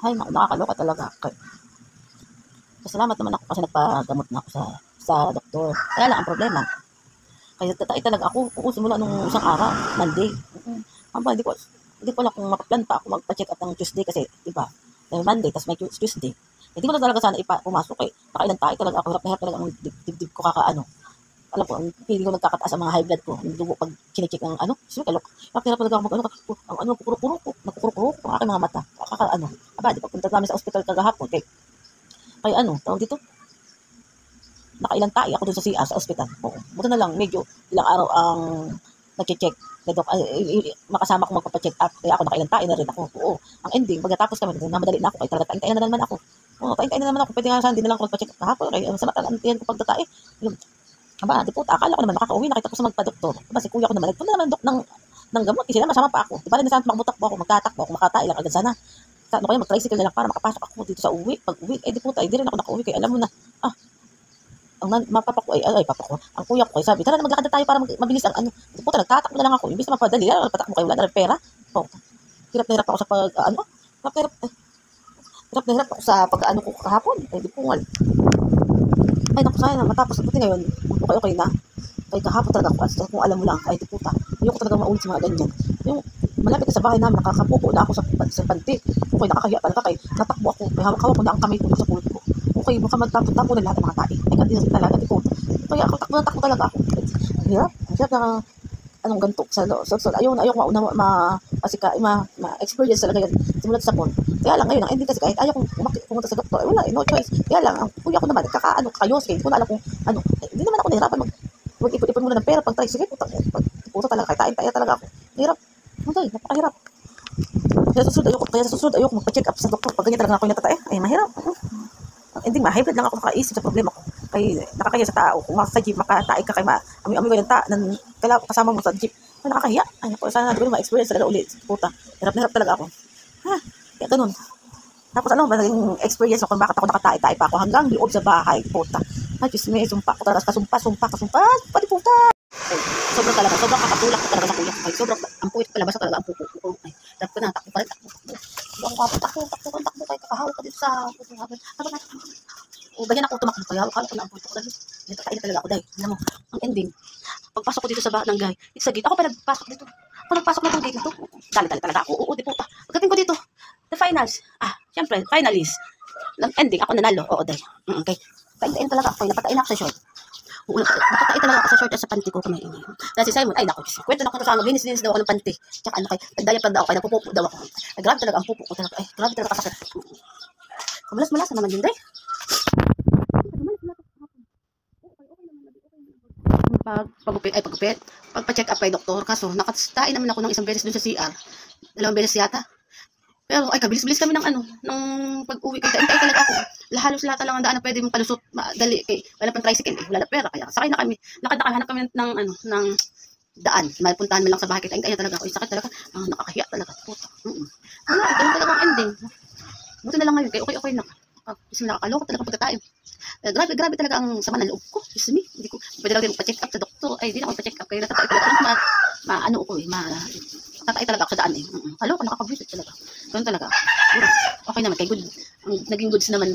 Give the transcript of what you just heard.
Ay, nakakaloka talaga. Pasalamat naman ako kasi nagpagamot na ako sa doktor. Kaya lang ang problema, kaya tatay talaga ako. Simula nung isang araw, Monday. Aba, hindi ko alam kung makaplan pa ako magpa-check up ng Tuesday kasi, diba, Monday, tapos may Tuesday. Hindi ko na talaga sana pumasok eh. Nakailan tayo talaga ako. Hirap na hirap talaga ang dibdib ko kakaano. Alam ko, hindi ko nagkakataas ang mga high blood ko. Yung dugo pag kinicheck ng sige, kalok. Hirap na hirap talaga ako nagkukuro-kuro ko. Nagkukuro-kuro ko ang aking mga mata. Kakaano. Aba, di ba, punta namin sa ospital kagahapon. Kaya tawag dito, nakailan tayo ako dun sa CR sa ospital. Oo. Buto na lang, medyo ilang araw ang nag-check. Makasama ko magpapacheck up. Kaya ako nakailan tayo na rin ako. Oo. Ang ending, pagkatapos kami, namadali na ako. Kaya talaga tayo na naman ako. Oo, tayo na naman ako. Pwede nga saan, hindi na lang ako magpacheck up kahapon. Kaya sa matalantiyan ko pagtatay. Aba, di po, akala ko naman makakauwi. Nakita ko sa magpa-doktor. Aba, si kuya ko naman, nagpunta naman ng gamot. Kasi naman, masama pa ako. Di ba rin na saan makumutakbo ako, magtatakbo ako, makatay lang agad sana. Sa kaya mag-tricycle na lang para makapasok ako dito sa uwi. Pag uwi, di po, hindi rin ako nakauwi. Kaya alam mo na, ang mapapa ko papa ko, ang kuya ko, sabi, tara na maglakad na tayo para mabilis ang di po, nagtatakbo na lang ako. Imbis na mapadali, patakbo kayo, wala na rin pera. Hirap na hirap ako sa hirap na hirap ako sa pag-ano ko kahapon. Di po nga. Ay, naku, sayang na matapos. Buti ngayon, okay na. Kaya kahapon talaga ako. Kung alam mo lang, ay, di puta. Ayoko talaga maulit sa mga ganyan. Yung malapit sa bahay namin, nakakapupo na ako sa panty. Okay, nakakahiya talaga kay natakbo ako. May hawak-hawak ko na ang kamay ko sa pulot ko. Okay, baka magtapo-tapo na lahat ng mga tae. Ay, kanina talaga, di po. Kaya ako, takbo talaga ako. Hirap. Hirap na anong gantok sa ayaw mauna ma-experience talaga yan simulat sa phone. Kaya lang ngayon ang ending kasi kahit ayaw kong pumunta sa doktor, wala, no choice. Kaya lang ang kuya ko naman kayo sige, hindi ko na alam kung hindi naman ako nahirapan mag-ipon muna ng pera pag try sige puto talaga kahit tayo talaga ako. Hirap. Napakahirap. Kaya sa susunod ayoko magpa-check up sa doktor pag ganyan talaga ako natatay. Ay mahirap. Ang ending ma-hybrid lang ako makaisip sa problema ko. Kay nakakahiya sa tao. Kung sa jeep, makatae ka kay ami-ami ko ng kasama mo sa jeep. Ay, nakakahiya. Ay, naku, sana hindi ko ma-experience talaga ulit. Puta, hirap na hirap talaga ako. Kaya ganun. Tapos naging experience ko kung bakit ako nakatae-tae pa ako hanggang loob sa bahay. Puta. Ay, Diyos me, sumpa ko talaga. Kasumpa. Pati puta. Ay, sobrang kakatulak ko talaga sa kuya. Ay, sobrang, ang puwit ko, labas talaga ang pupo ko. Ay, takbo pa rin. Takbo kayo, kakahawak ka dito sa puting habal. O ganyan ako tumakbo kaya akala ko na ang puto ko dahil nagkakain talaga ako dahil alam mo ang ending pagpasok ko dito sa barangay dito sa gate ako pa nagpasok dito ako nagpasok na itong gate nito dali talaga ako di puta pagdating ko dito the finals syempre finalist ending ako nanalo dahil okay kain talaga ako napatain ako sa short napatain talaga ako sa short at sa panty ko kamay dahil si Simon ay naku kwento na ko kasama linis daw ako ng panty tsaka kay nagdayap daw ako kaya napupupo daw ako ay grabe talaga ang pupo ko talaga grabe talaga kasakit kamalas naman yun dahil pagpa-check up kay doktor kaso nakastain naman ako ng isang beses dun sa CR 2 beses yata pero ay kabilis-bilis kami ng ng pag-uwi kay tayo talaga ako halos lahat lang ang daan na pwede mong palusot madali kay wala pang tricycle wala na pera kaya sakay na kami lakad na kami hanap kami ng daan mapuntahan mo lang sa bahay kay tayo talaga ako sakit talaga nakakahiya talaga puta wala ganun talaga ang ending buti na lang ngayon kay okay na kasi nakakaloko talaga pagkatayo. Grabe talaga ang sama ng loob ko. Excuse me. Hindi ko pwede lang din magpa-check up sa doktor. Ay, hindi na ako magpa-check up. Kaya natatay talaga. Natatay talaga ako sa daan eh. Kaloko, nakakabuisit talaga. Ganun talaga. Okay naman. Kay good. Naging goods naman